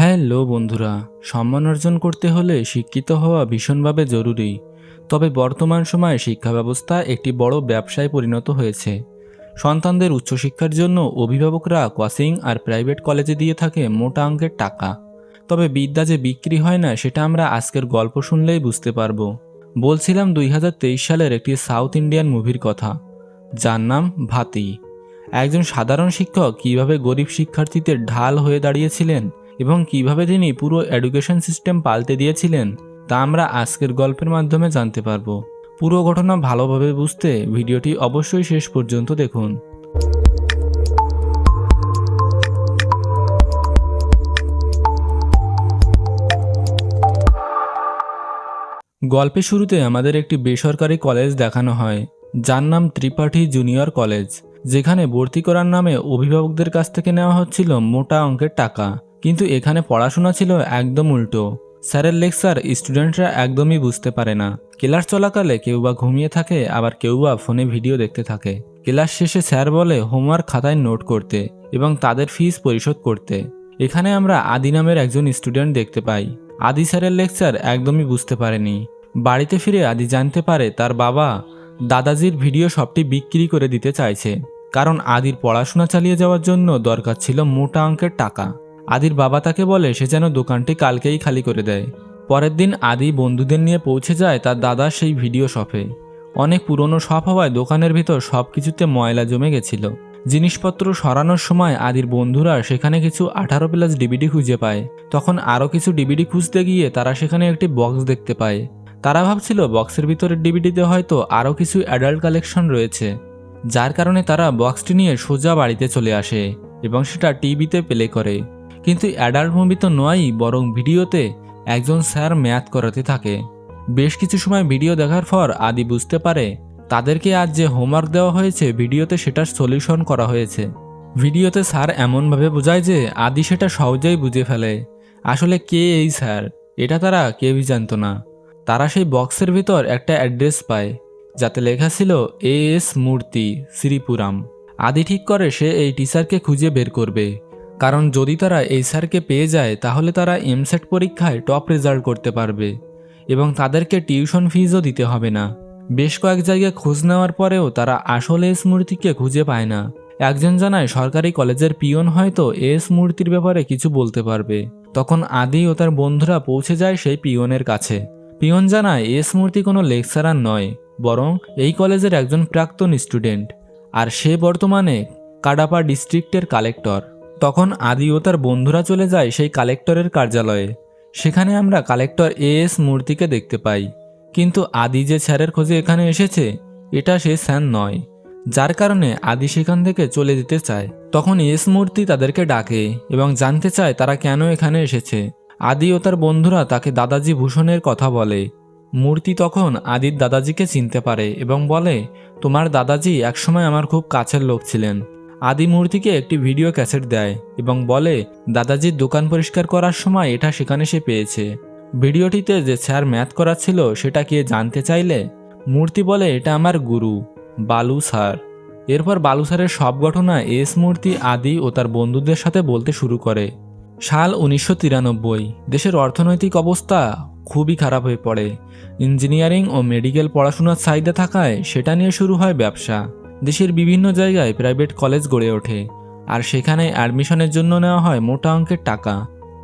Hello বন্ধুরা, সম্মান অর্জন করতে হলে শিক্ষিত হওয়া ভীষণভাবে জরুরি। তবে বর্তমান সময়ে শিক্ষা ব্যবস্থা একটি বড় ব্যবসায় পরিণত হয়েছে। সন্তানদের উচ্চশিক্ষার জন্য অভিভাবকরা কোচিং আর প্রাইভেট কলেজে দিয়ে থাকে মোটা অঙ্কের টাকা। তবে বিদ্যা যে বিক্রি হয় না সেটা আমরা আজকের গল্প শুনলেই বুঝতে পারবো। বলছিলাম 2023 সালের একটি সাউথ ইন্ডিয়ান মুভির কথা, যার নাম ভাতি। একজন সাধারণ শিক্ষক কিভাবে গরিব শিক্ষার্থীদের ঢাল হয়ে দাঁড়িয়েছিলেন এবং কিভাবে তিনি পুরো এডুকেশন সিস্টেম পাল্টে দিয়েছিলেন তা আমরা আজকের গল্পের মাধ্যমে জানতে পারবো। পুরো ঘটনা ভালোভাবে বুঝতে ভিডিওটি অবশ্যই শেষ পর্যন্ত দেখুন। গল্পের শুরুতে আমাদের একটি বেসরকারি কলেজ দেখানো হয়, যার নাম ত্রিপাঠী জুনিয়র কলেজ, যেখানে ভর্তি করার নামে অভিভাবকদের কাছ থেকে নেওয়া হচ্ছিল মোটা অঙ্কের টাকা। কিন্তু এখানে পড়াশোনা ছিল একদম উল্টো। স্যারের লেকচার স্টুডেন্টরা একদমই বুঝতে পারে না। ক্লাস চলাকালে কেউ বা ঘুমিয়ে থাকে, আবার কেউ বা ফোনে ভিডিও দেখতে থাকে। ক্লাস শেষে স্যার বলে হোমওয়ার্ক খাতায় নোট করতে এবং তাদের ফিস পরিশোধ করতে। এখানে আমরা আদি নামের একজন স্টুডেন্ট দেখতে পাই। আদি স্যারের লেকচার একদমই বুঝতে পারেনি। বাড়িতে ফিরে আদি জানতে পারে তার বাবা দাদাজির ভিডিও সবটি বিক্রি করে দিতে চাইছে, কারণ আদির পড়াশোনা চালিয়ে যাওয়ার জন্য দরকার ছিল মোটা অঙ্কের টাকা। আদির বাবা তাকে বলে সে যেন দোকানটি কালকেই খালি করে দেয়। পরের দিন আদি বন্ধুদের নিয়ে পৌঁছে যায় তার দাদার সেই ভিডিও শপে। অনেক পুরনো শপ হওয়ায় দোকানের ভিতর সব কিছুতে ময়লা জমে গেছিল। জিনিসপত্র সরানোর সময় আদির বন্ধুরা সেখানে কিছু 18+ ডিভিডি খুঁজে পায়। তখন আরও কিছু ডিভিডি খুঁজতে গিয়ে তারা সেখানে একটি বক্স দেখতে পায়। তারা ভাবছিল বক্সের ভিতরের ডিভিডিতে হয়তো আরও কিছু অ্যাডাল্ট কালেকশন রয়েছে, যার কারণে তারা বক্সটি নিয়ে সোজা বাড়িতে চলে আসে এবং সেটা টিভিতে প্লে করে। কিন্তু অ্যাডাল্ট মুভি তো নয়ই, বরং ভিডিওতে একজন স্যার ম্যাথ করাতে থাকে। বেশ কিছু সময় ভিডিও দেখার পর আদি বুঝতে পারে তাদেরকে আজ যে হোমওয়ার্ক দেওয়া হয়েছে ভিডিওতে সেটার সলিউশন করা হয়েছে। ভিডিওতে স্যার এমনভাবে বোঝায় যে আদি সেটা সহজেই বুঝে ফেলে। আসলে কে এই স্যার এটা তারা কেউই জানত না। তারা সেই বক্সের ভিতর একটা অ্যাড্রেস পায়, যাতে লেখা ছিল এএস মূর্তি, শ্রীপুরাম। আদি ঠিক করে সে এই টিচারকে খুঁজে বের করবে, কারণ যদি তারা এই স্যারকে পেয়ে যায় তাহলে তারা এমসেট পরীক্ষায় টপ রেজাল্ট করতে পারবে এবং তাদেরকে টিউশন ফিজও দিতে হবে না। বেশ কয়েক জায়গায় খোঁজ নেওয়ার পরেও তারা আসলে এস মূর্তিকে খুঁজে পায় না। একজন জানায় সরকারি কলেজের পিয়ন হয়তো এস মূর্তির ব্যাপারে কিছু বলতে পারবে। তখন আদি ও তার বন্ধুরা পৌঁছে যায় সেই পিয়নের কাছে। পিয়ন জানায় এস মূর্তি কোনো লেকচারার নয়, বরং এই কলেজের একজন প্রাক্তন স্টুডেন্ট, আর সে বর্তমানে কাডাপা ডিস্ট্রিক্টের কালেক্টর। তখন আদি ও তার বন্ধুরা চলে যায় সেই কালেক্টরের কার্যালয়ে। সেখানে আমরা কালেক্টর এএস মূর্তিকে দেখতে পাই। কিন্তু আদি যে স্যারের খোঁজে এখানে এসেছে এটা সে স্যার নয়, যার কারণে আদি সেখান থেকে চলে যেতে চায়। তখন এস মূর্তি তাদেরকে ডাকে এবং জানতে চায় তারা কেন এখানে এসেছে। আদি ও তার বন্ধুরা তাকে দাদাজি ভূষণের কথা বলে। মূর্তি তখন আদির দাদাজিকে চিনতে পারে এবং বলে, তোমার দাদাজি একসময় আমার খুব কাছের লোক ছিলেন। আদি মূর্তিকে একটি ভিডিও ক্যাসেট দেয় এবং বলে দাদাজির দোকান পরিষ্কার করার সময় এটা সেখানে সে পেয়েছে। ভিডিওটিতে যে স্যার ম্যাথ করাচ্ছিল সেটা কে জানতে চাইলে মূর্তি বলে এটা আমার গুরু বালু স্যার। এরপর বালু স্যারের সব ঘটনা এস মূর্তি আদি ও তার বন্ধুদের সাথে বলতে শুরু করে। সাল 1993। দেশের অর্থনৈতিক অবস্থা খুবই খারাপ হয়ে পড়ে। ইঞ্জিনিয়ারিং ও মেডিকেল পড়াশোনার চাহিদা থাকায় সেটা নিয়ে শুরু হয় ব্যবসা। দেশের বিভিন্ন জায়গায় প্রাইভেট কলেজ গড়ে ওঠে, আর সেখানে অ্যাডমিশনের জন্য নেওয়া হয় মোটা অঙ্কের টাকা।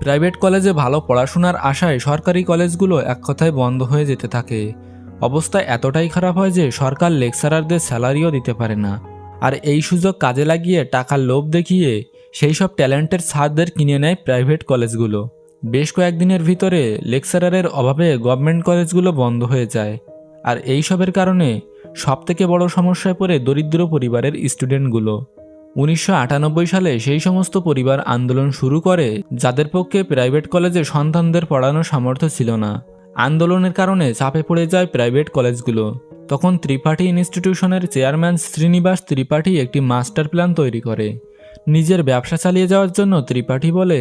প্রাইভেট কলেজে ভালো পড়াশোনার আশায় সরকারি কলেজগুলো এক কথায় বন্ধ হয়ে যেতে থাকে। অবস্থা এতটাই খারাপ হয় যে সরকার লেকচারারদের স্যালারিও দিতে পারে না। আর এই সুযোগ কাজে লাগিয়ে টাকার লোভ দেখিয়ে সেই সব ট্যালেন্টের ছাত্রদের কিনে নেয় প্রাইভেট কলেজগুলো। বেশ কয়েকদিনের ভিতরে লেকচারারের অভাবে গভর্নমেন্ট কলেজগুলো বন্ধ হয়ে যায়। আর এই সবের কারণে সবথেকে বড় সমস্যায় পড়ে দরিদ্র পরিবারের স্টুডেন্টগুলো। 1998 সালে সেই সমস্ত পরিবার আন্দোলন শুরু করে যাদের পক্ষে প্রাইভেট কলেজে সন্তানদের পড়ানোর সামর্থ্য ছিল না। আন্দোলনের কারণে চাপে পড়ে যায় প্রাইভেট কলেজগুলো। তখন ত্রিপাঠী ইনস্টিটিউশনের চেয়ারম্যান শ্রীনিবাস ত্রিপাঠী একটি মাস্টার প্ল্যান তৈরি করে। নিজের ব্যবসা চালিয়ে যাওয়ার জন্য ত্রিপাঠী বলে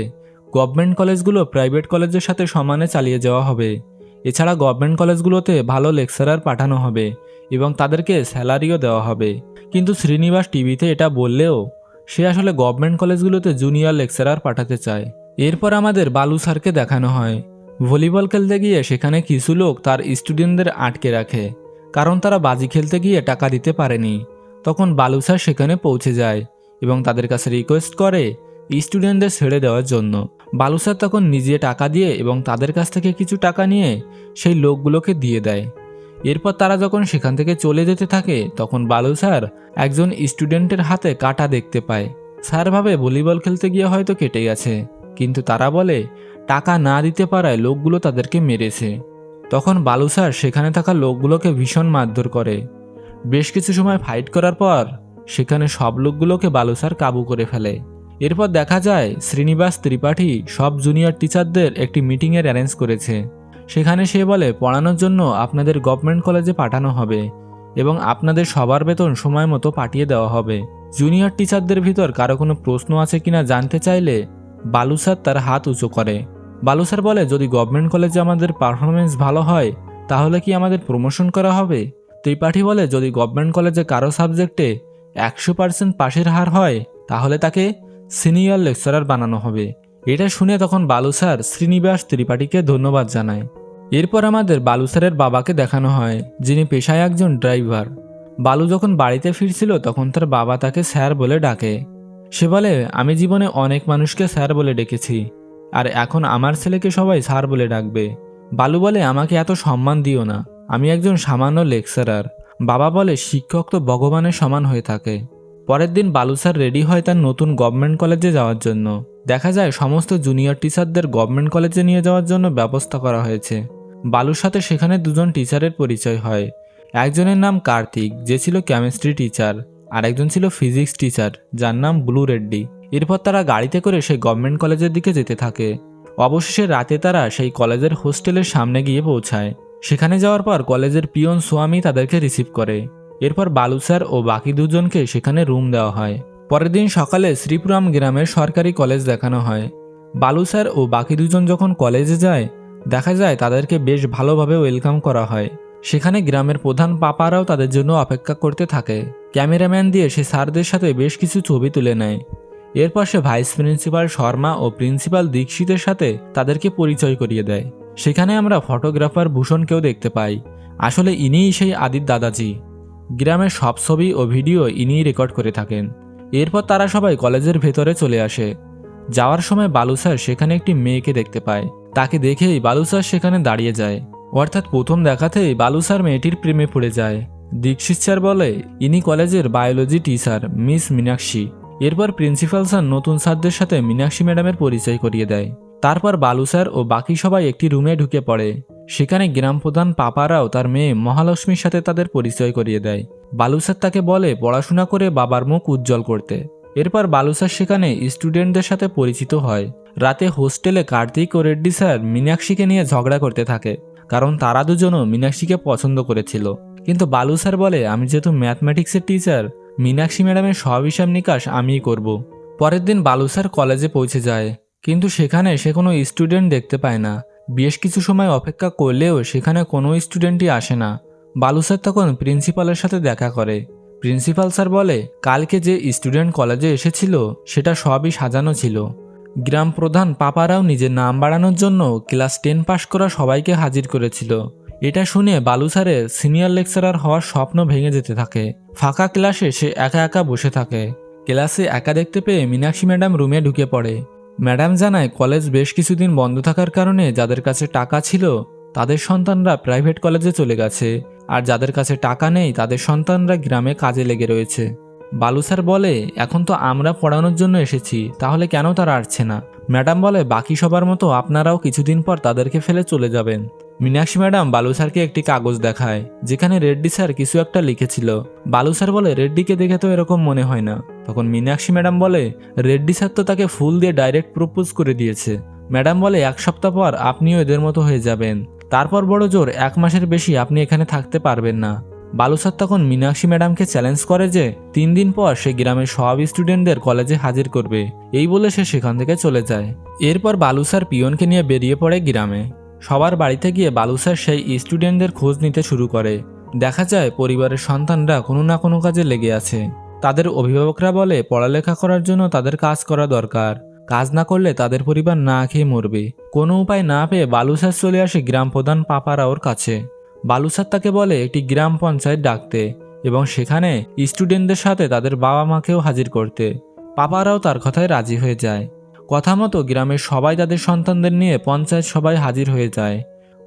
গভর্নমেন্ট কলেজগুলো প্রাইভেট কলেজের সাথে সমানে চালিয়ে যাওয়া হবে। এছাড়া গভর্নমেন্ট কলেজগুলোতে ভালো লেকচারার পাঠানো হবে এবং তাদেরকে স্যালারিও দেওয়া হবে। কিন্তু শ্রীনিবাস টিভিতে এটা বললেও সে আসলে গভর্নমেন্ট কলেজগুলোতে জুনিয়র লেকচারার পাঠাতে চায়। এরপর আমাদের বালু স্যারকে দেখানো হয় ভলিবল খেলতে গিয়ে সেখানে কিছু লোক তার স্টুডেন্টদের আটকে রাখে, কারণ তারা বাজি খেলতে গিয়ে টাকা দিতে পারেনি। তখন বালু স্যার সেখানে পৌঁছে যায় এবং তাদের কাছে রিকোয়েস্ট করে স্টুডেন্টদের ছেড়ে দেওয়ার জন্য। বালু স্যার তখন নিজে টাকা দিয়ে এবং তাদের কাছ থেকে কিছু টাকা নিয়ে সেই লোকগুলোকে দিয়ে দেয়। এরপর তারা যখন সেখান থেকে চলে যেতে থাকে তখন বালু স্যার একজন স্টুডেন্টের হাতে কাটা দেখতে পায়। স্যার ভাবে ভলিবল খেলতে গিয়ে হয়তো কেটে গেছে, কিন্তু তারা বলে টাকা না দিতে পারায় লোকগুলো তাদেরকে মেরেছে। তখন বালু স্যার সেখানে থাকা লোকগুলোকে ভীষণ মারধর করে। বেশ কিছু সময় ফাইট করার পর সেখানে সব লোকগুলোকে বালু স্যার কাবু করে ফেলে। এরপর দেখা যায় শ্রীনিবাস ত্রিপাঠী সব জুনিয়র টিচারদের একটি মিটিংয়ের অ্যারেঞ্জ করেছে। সেখানে সে বলে পড়ানোর জন্য আপনাদের গভর্নমেন্ট কলেজে পাঠানো হবে এবং আপনাদের সবার বেতন সময় মতো পাঠিয়ে দেওয়া হবে। জুনিয়র টিচারদের ভিতর কারো কোনো প্রশ্ন আছে কিনা জানতে চাইলে বালু স্যার তার হাত উঁচু করে। বালু স্যার বলে যদি গভর্নমেন্ট কলেজে আমাদের পারফরমেন্স ভালো হয় তাহলে কি আমাদের প্রমোশন করা হবে। ত্রিপাঠী বলে যদি গভর্নমেন্ট কলেজে কারো সাবজেক্টে 100% পাশের হার হয় তাহলে তাকে সিনিয়র লেকচারার বানানো হবে। এটা শুনে তখন বালু স্যার শ্রীনিবাস ত্রিপাঠীকে ধন্যবাদ জানায়। এরপর আমাদের বালু স্যারের বাবাকে দেখানো হয়, যিনি পেশায় একজন ড্রাইভার। বালু যখন বাড়িতে ফিরছিল তখন তার বাবা তাকে স্যার বলে ডাকে। সে বলে আমি জীবনে অনেক মানুষকে স্যার বলে ডেকেছি, আর এখন আমার ছেলেকে সবাই স্যার বলে ডাকবে। বালু বলে আমাকে এত সম্মান দিও না, আমি একজন সামান্য লেকচারার। বাবা বলে শিক্ষক তো ভগবানের সমান হয়ে থাকে। পরের দিন বালু স্যার রেডি হয় তার নতুন গভর্নমেন্ট কলেজে যাওয়ার জন্য। দেখা যায় সমস্ত জুনিয়র টিচারদের গভর্নমেন্ট কলেজে নিয়ে যাওয়ার জন্য ব্যবস্থা করা হয়েছে। বালুর সাথে সেখানে দুজন টিচারের পরিচয় হয়। একজনের নাম কার্তিক, যে ছিল কেমিস্ট্রি টিচার, আর একজন ছিল ফিজিক্স টিচার, যার নাম ব্লু রেড্ডি। এরপর তারা গাড়িতে করে সেই গভর্নমেন্ট কলেজের দিকে যেতে থাকে। অবশেষে রাতে তারা সেই কলেজের হোস্টেলের সামনে গিয়ে পৌঁছায়। সেখানে যাওয়ার পর কলেজের পিয়ন সোয়ামী তাদেরকে রিসিভ করে। এরপর বালু স্যার ও বাকি দুজনকে সেখানে রুম দেওয়া হয়। পরের দিন সকালে শ্রীপুরাম গ্রামের সরকারি কলেজ দেখানো হয়। বালু স্যার ও বাকি দুজন যখন কলেজে যায় দেখা যায় তাদেরকে বেশ ভালোভাবে ওয়েলকাম করা হয়। সেখানে গ্রামের প্রধান পাপারাও তাদের জন্য অপেক্ষা করতে থাকে। ক্যামেরাম্যান দিয়ে সে স্যারদের সাথে বেশ কিছু ছবি তুলে নেয়। এরপর সে ভাইস প্রিন্সিপাল শর্মা ও প্রিন্সিপাল দীক্ষিতের সাথে তাদেরকে পরিচয় করিয়ে দেয়। সেখানে আমরা ফটোগ্রাফার ভূষণকেও দেখতে পাই। আসলে ইনিই সেই আদির দাদাজি। গ্রামের সব ছবি ও ভিডিও ইনিই রেকর্ড করে থাকেন। এরপর তারা সবাই কলেজের ভেতরে চলে আসে। যাওয়ার সময় বালু স্যার সেখানে একটি মেয়েকে দেখতে পায়। তাকে দেখেই বালু স্যার সেখানে দাঁড়িয়ে যায়। অর্থাৎ প্রথম দেখাতেই বালু স্যার মেয়েটির প্রেমে পড়ে যায়। দীক্ষিত স্যার বলে ইনি কলেজের বায়োলজি টিচার মিস মীনাক্ষী। এরপর প্রিন্সিপাল স্যার নতুন স্যারদের সাথে মীনাক্ষী ম্যাডামের পরিচয় করিয়ে দেয়। তারপর বালু স্যার ও বাকি সবাই একটি রুমে ঢুকে পড়ে। সেখানে গ্রাম প্রধান পাপারাও তার মেয়ে মহালক্ষ্মীর সাথে তাদের পরিচয় করিয়ে দেয়। বালু স্যার তাকে বলে পড়াশোনা করে বাবার মুখ উজ্জ্বল করতে। এরপর বালু স্যার সেখানে স্টুডেন্টদের সাথে পরিচিত হয়। রাতে হোস্টেলে কার্তিক ও রেড্ডি স্যার মীনাক্ষীকে নিয়ে ঝগড়া করতে থাকে, কারণ তারা দুজনও মীনাক্ষীকে পছন্দ করেছিল। কিন্তু বালু স্যার বলে আমি যেহেতু ম্যাথমেটিক্সের টিচার, মীনাক্ষী ম্যাডামের সব হিসাব নিকাশ আমিই করব। পরের দিন বালু স্যার কলেজে পৌঁছে যায়, কিন্তু সেখানে সে কোনো স্টুডেন্ট দেখতে পায় না। বেশ কিছু সময় অপেক্ষা করলেও সেখানে কোনো স্টুডেন্টই আসে না। বালু স্যার তখন প্রিন্সিপালের সাথে দেখা করে। প্রিন্সিপাল স্যার বলে কালকে যে স্টুডেন্ট কলেজে এসেছিল সেটা সবই সাজানো ছিল। গ্রাম প্রধান পাপারাও নিজের নাম বাড়ানোর জন্য ক্লাস 10 পাশ করা সবাইকে হাজির করেছিল। এটা শুনে বালু স্যারের সিনিয়র লেকচারার হওয়ার স্বপ্ন ভেঙে যেতে থাকে। ফাঁকা ক্লাসে সে একা একা বসে থাকে। ক্লাসে একা দেখতে পেয়ে মীনাক্ষী ম্যাডাম রুমে ঢুকে পড়ে। ম্যাডাম জানায় কলেজ বেশ কিছুদিন বন্ধ থাকার কারণে যাদের কাছে টাকা ছিল তাদের সন্তানরা প্রাইভেট কলেজে চলে গেছে, আর যাদের কাছে টাকা নেই তাদের সন্তানরা গ্রামে কাজে লেগে রয়েছে। বালু স্যার বলে এখন তো আমরা পড়ানোর জন্য এসেছি, তাহলে কেন তারা আসছে না? ম্যাডাম বলে বাকি সবার মতো আপনারাও কিছুদিন পর তাদেরকে ফেলে চলে যাবেন। মীনাক্ষী ম্যাডাম বালু স্যারকে একটি কাগজ দেখায়, যেখানে রেড্ডি স্যার কিছু একটা লিখেছিল। বালু স্যার বলে রেড্ডিকে দেখে তো এরকম মনে হয় না। তখন মীনাক্ষী ম্যাডাম বলে রেড্ডি স্যার তো তাকে ফুল দিয়ে ডাইরেক্ট প্রপোজ করে দিয়েছে। ম্যাডাম বলে 1 সপ্তাহ পর আপনিও এদের মতো হয়ে যাবেন, তারপর বড় জোর 1 মাসের বেশি আপনি এখানে থাকতে পারবেন না। বালু স্যার তখন মীনাক্ষী ম্যাডামকে চ্যালেঞ্জ করে যে 3 দিন পর সে গ্রামের সব স্টুডেন্টদের কলেজে হাজির করবে। এই বলে সে সেখান থেকে চলে যায়। এরপর বালু স্যার পিয়নকে নিয়ে বেরিয়ে পড়ে গ্রামে। সবার বাড়িতে গিয়ে বালু স্যার সেই স্টুডেন্টদের খোঁজ নিতে শুরু করে। দেখা যায় পরিবারের সন্তানরা কোনো না কোনো কাজে লেগে আছে। তাদের অভিভাবকরা বলে পড়ালেখা করার জন্য তাদের কাজ করা দরকার। কাজ না করলে তাদের পরিবার না খেয়ে মরবে। কোনো উপায় না পেয়ে বালু স্যার চলে আসে গ্রাম প্রধান পাপারাওর কাছে। বালু স্যার তাকে বলে একটি গ্রাম পঞ্চায়েত ডাকতে এবং সেখানে স্টুডেন্টদের সাথে তাদের বাবা মাকেও হাজির করতে। পাপারাও তার কথায় রাজি হয়ে যায়। কথা মতো গ্রামের সবাই তাদের সন্তানদের নিয়ে পঞ্চায়েত সবাই হাজির হয়ে যায়।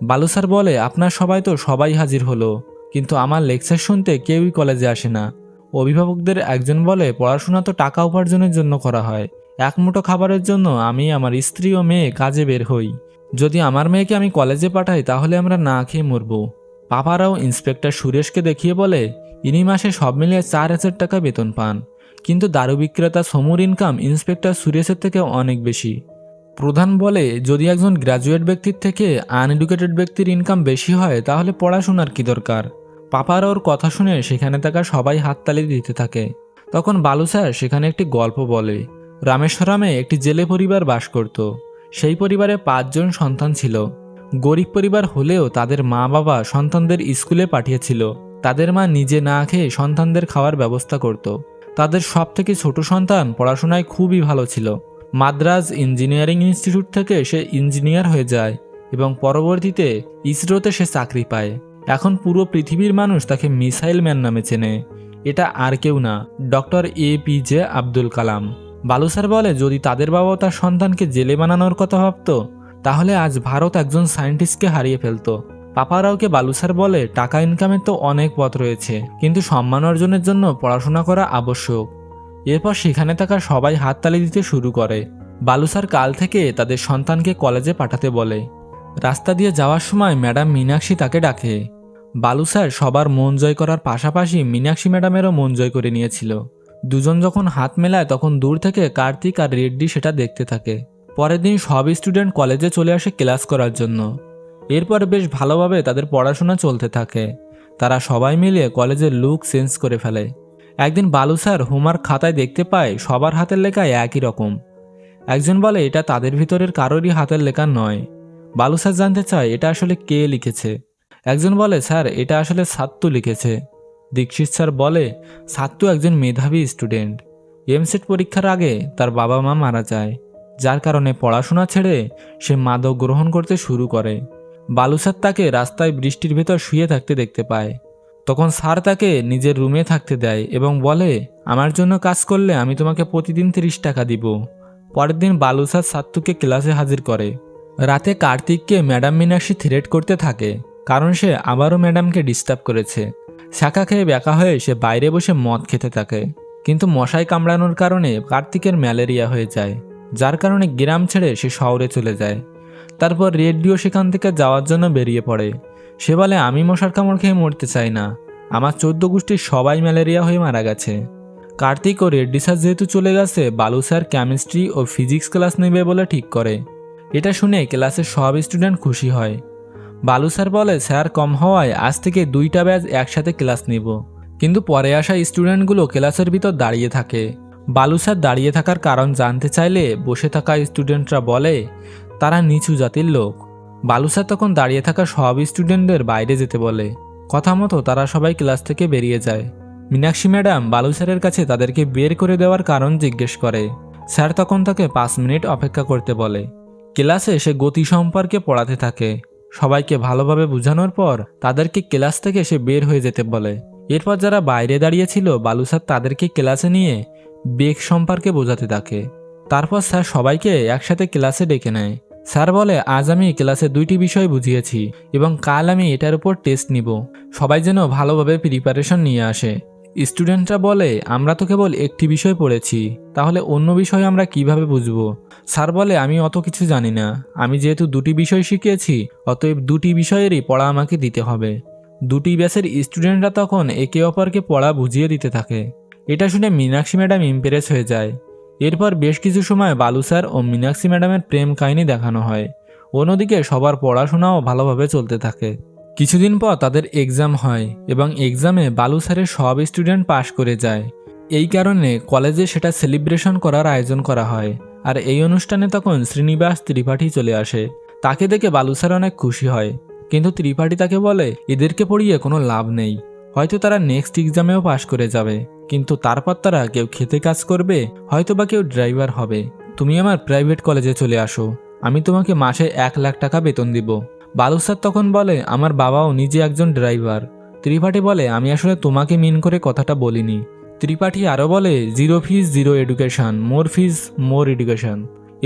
বালু স্যার বলে, আপনার সবাই তো সবাই হাজির হলো, কিন্তু আমার লেকচার শুনতে কেউই কলেজে আসে না। অভিভাবকদের একজন বলে, পড়াশোনা তো টাকা উপার্জনের জন্য করা হয়, এক মুঠো খাবারের জন্য আমি, আমার স্ত্রী ও মেয়ে কাজে বের হই। যদি আমার মেয়েকে আমি কলেজে পাঠাই তাহলে আমরা না খেয়ে মরব। পাপারাও ইন্সপেক্টর সুরেশকে দেখিয়ে বলে, ইনি মাসে সব মিলিয়ে 4,000 টাকা বেতন পান, কিন্তু দারু বিক্রেতা সমুর ইনকাম ইন্সপেক্টর সুরেশের থেকে অনেক বেশি। প্রধান বলে, যদি একজন গ্র্যাজুয়েট ব্যক্তির থেকে আনএডুকেটেড ব্যক্তির ইনকাম বেশি হয় তাহলে পড়াশোনার কি দরকার। পাপারাওর কথা শুনে সেখানে থাকা সবাই হাততালি দিতে থাকে। তখন বালু স্যার সেখানে একটি গল্প বলে। রামেশ্বরমে একটি জেলে পরিবার বাস করত। সেই পরিবারে 5 জন সন্তান ছিল। গরিব পরিবার হলেও তাদের মা বাবা সন্তানদের স্কুলে পাঠিয়েছিল। তাদের মা নিজে না খেয়ে সন্তানদের খাওয়ার ব্যবস্থা করত। তাদের সবথেকে ছোট সন্তান পড়াশোনায় খুবই ভালো ছিল। মাদ্রাজ ইঞ্জিনিয়ারিং ইনস্টিটিউট থেকে সে ইঞ্জিনিয়ার হয়ে যায় এবং পরবর্তীতে ইসরোতে সে চাকরি পায়। এখন পুরো পৃথিবীর মানুষ তাকে মিসাইল ম্যান নামে চেনে। এটা আর কেউ না, ডক্টর APJ আব্দুল কালাম। বালু স্যার বলে, যদি তাদের বাবাও তার সন্তানকে জেলে বানানোর কথা ভাবত তাহলে আজ ভারত একজন সায়েন্টিস্টকে হারিয়ে ফেলত। পাপারাওকে বালু স্যার বলে, টাকা ইনকামের তো অনেক পথ রয়েছে, কিন্তু সম্মান অর্জনের জন্য পড়াশোনা করা আবশ্যক। এরপর সেখানে থাকা সবাই হাততালি দিতে শুরু করে। বালু স্যার কাল থেকে তাদের সন্তানকে কলেজে পাঠাতে বলে। রাস্তা দিয়ে যাওয়ার সময় ম্যাডাম মীনাক্ষী তাকে ডাকে। বালু স্যার সবার মন জয় করার পাশাপাশি মীনাক্ষী ম্যাডামেরও মন জয় করে নিয়েছিল। দুজন যখন হাত মেলায় তখন দূর থেকে কার্তিক আর রেড্ডি সেটা দেখতে থাকে। পরের দিন সব স্টুডেন্ট কলেজে চলে আসে ক্লাস করার জন্য। এরপর বেশ ভালোভাবে তাদের পড়াশোনা চলতে থাকে। তারা সবাই মিলে কলেজের লুক চেঞ্জ করে ফেলে। একদিন বালু স্যার হোমওয়ার্ক খাতায় দেখতে পায় সবার হাতের লেখা একই রকম। একজন বলে, এটা তাদের ভিতরের কারোরই হাতের লেখা নয়। বালু স্যার জানতে চায় এটা আসলে কে লিখেছে। একজন বলে, স্যার এটা আসলে সাত্তু লিখেছে। দীক্ষিত স্যার বলে, সাত্তু একজন মেধাবী স্টুডেন্ট। এমসেট পরীক্ষার আগে তার বাবা মা মারা যায়, যার কারণে পড়াশোনা ছেড়ে সে মাদক গ্রহণ করতে শুরু করে। বালু স্যার তাকে রাস্তায় বৃষ্টির ভেতর শুয়ে থাকতে দেখতে পায়। তখন স্যার তাকে নিজের রুমে থাকতে দেয় এবং বলে, আমার জন্য কাজ করলে আমি তোমাকে প্রতিদিন 30 টাকা দিব। পরের দিন বালু স্যার সাত্তুকে ক্লাসে হাজির করে। রাতে কার্তিককে ম্যাডাম মীনাক্ষী থ্রেট করতে থাকে, কারণ সে আবারও ম্যাডামকে ডিস্টার্ব করেছে। শাখা খেয়ে ব্যাকা হয়ে সে বাইরে বসে মদ খেতে থাকে, কিন্তু মশায় কামড়ানোর কারণে কার্তিকের ম্যালেরিয়া হয়ে যায়, যার কারণে গ্রাম ছেড়ে সে শহরে চলে যায়। তারপর রেডিও সেখান থেকে যাওয়ার জন্য বেরিয়ে পড়ে। সে বলে, আমি মশার কামড় খেয়ে মরতে চাই না, আমার 14 গোষ্ঠীর সবাই ম্যালেরিয়া হয়ে মারা গেছে। কার্তিক ও রেড্ডি স্যার যেহেতু চলে গেছে, বালু স্যার কেমিস্ট্রি ও ফিজিক্স ক্লাস নেবে বলে ঠিক করে। এটা শুনে ক্লাসের সব স্টুডেন্ট খুশি হয়। বালু স্যার বলে, স্যার কম হওয়ায় আজ থেকে 2টা ব্যাচ একসাথে ক্লাস নিব। কিন্তু পরে আসা স্টুডেন্টগুলো ক্লাসের ভিতর দাঁড়িয়ে থাকে। বালু স্যার দাঁড়িয়ে থাকার কারণ জানতে চাইলে বসে থাকা স্টুডেন্টরা বলে তারা নিচু জাতির লোক। বালু স্যার তখন দাঁড়িয়ে থাকা সব স্টুডেন্টদের বাইরে যেতে বলে। কথা মতো তারা সবাই ক্লাস থেকে বেরিয়ে যায়। মীনাক্ষী ম্যাডাম বালু স্যারের কাছে তাদেরকে বের করে দেওয়ার কারণ জিজ্ঞেস করে। স্যার তখন তাকে 5 মিনিট অপেক্ষা করতে বলে। ক্লাসে সে গতি সম্পর্কে পড়াতে থাকে। সবাইকে ভালোভাবে বোঝানোর পর তাদেরকে ক্লাস থেকে সে বের হয়ে যেতে বলে। এরপর যারা বাইরে দাঁড়িয়েছিল বালু স্যার তাদেরকে ক্লাসে নিয়ে বেগ সম্পর্কে বোঝাতে থাকে। তারপর স্যার সবাইকে একসাথে ক্লাসে ডেকে নেয়। স্যার বলে, আজ আমি ক্লাসে 2টি বিষয় বুঝিয়েছি এবং কাল আমি এটার উপর টেস্ট নিব। সবাই যেন ভালোভাবে প্রিপারেশন নিয়ে আসে। স্টুডেন্টরা বলে, আমরা তো কেবল একটি বিষয় পড়েছি, তাহলে অন্য বিষয় আমরা কিভাবে বুঝবো? স্যার বলে, আমি অত কিছু জানি না, আমি যেহেতু 2টি বিষয় শিখিয়েছি অতএব 2টি বিষয়েরই পড়া আমাকে দিতে হবে। 2টি ব্যাচের স্টুডেন্টরা তখন একে অপরকে পড়া বুঝিয়ে দিতে থাকে। এটা শুনে মীনাক্ষী ম্যাডাম ইমপ্রেস হয়ে যায়। এরপর বেশ কিছু সময় বালু স্যার ও মীনাক্ষী ম্যাডামের প্রেম কাহিনী দেখানো হয়। অন্যদিকে সবার পড়াশোনাও ভালোভাবে চলতে থাকে। কিছুদিন পর তাদের এক্সাম হয় এবং এক্সামে বালু স্যারের সব স্টুডেন্ট পাশ করে যায়। এই কারণে কলেজে সেটা সেলিব্রেশন করার আয়োজন করা হয়। আর এই অনুষ্ঠানে তখন শ্রীনিবাস ত্রিপাঠী চলে আসে। তাকে দেখে বালু স্যার অনেক খুশি হয়, কিন্তু ত্রিপাঠী তাকে বলে, এদেরকে পড়িয়ে কোনো লাভ নেই, হয়তো তারা নেক্সট এক্সামেও পাশ করে যাবে, কিন্তু তারপর তারা কেউ খেতে কাজ করবে, হয়তো বা কেউ ড্রাইভার হবে, তুমি আমার প্রাইভেট কলেজে চলে আসো, আমি তোমাকে মাসে 1 লাখ টাকা বেতন দিব। বালু স্যার তখন বলে, আমার বাবাও নিজে একজন ড্রাইভার। ত্রিপাঠী বলে, আমি আসলে তোমাকে মিন করে কথাটা বলিনি। ত্রিপাঠী আরও বলে, জিরো ফিজ জিরো এডুকেশন, মোর ফিজ মোর এডুকেশন।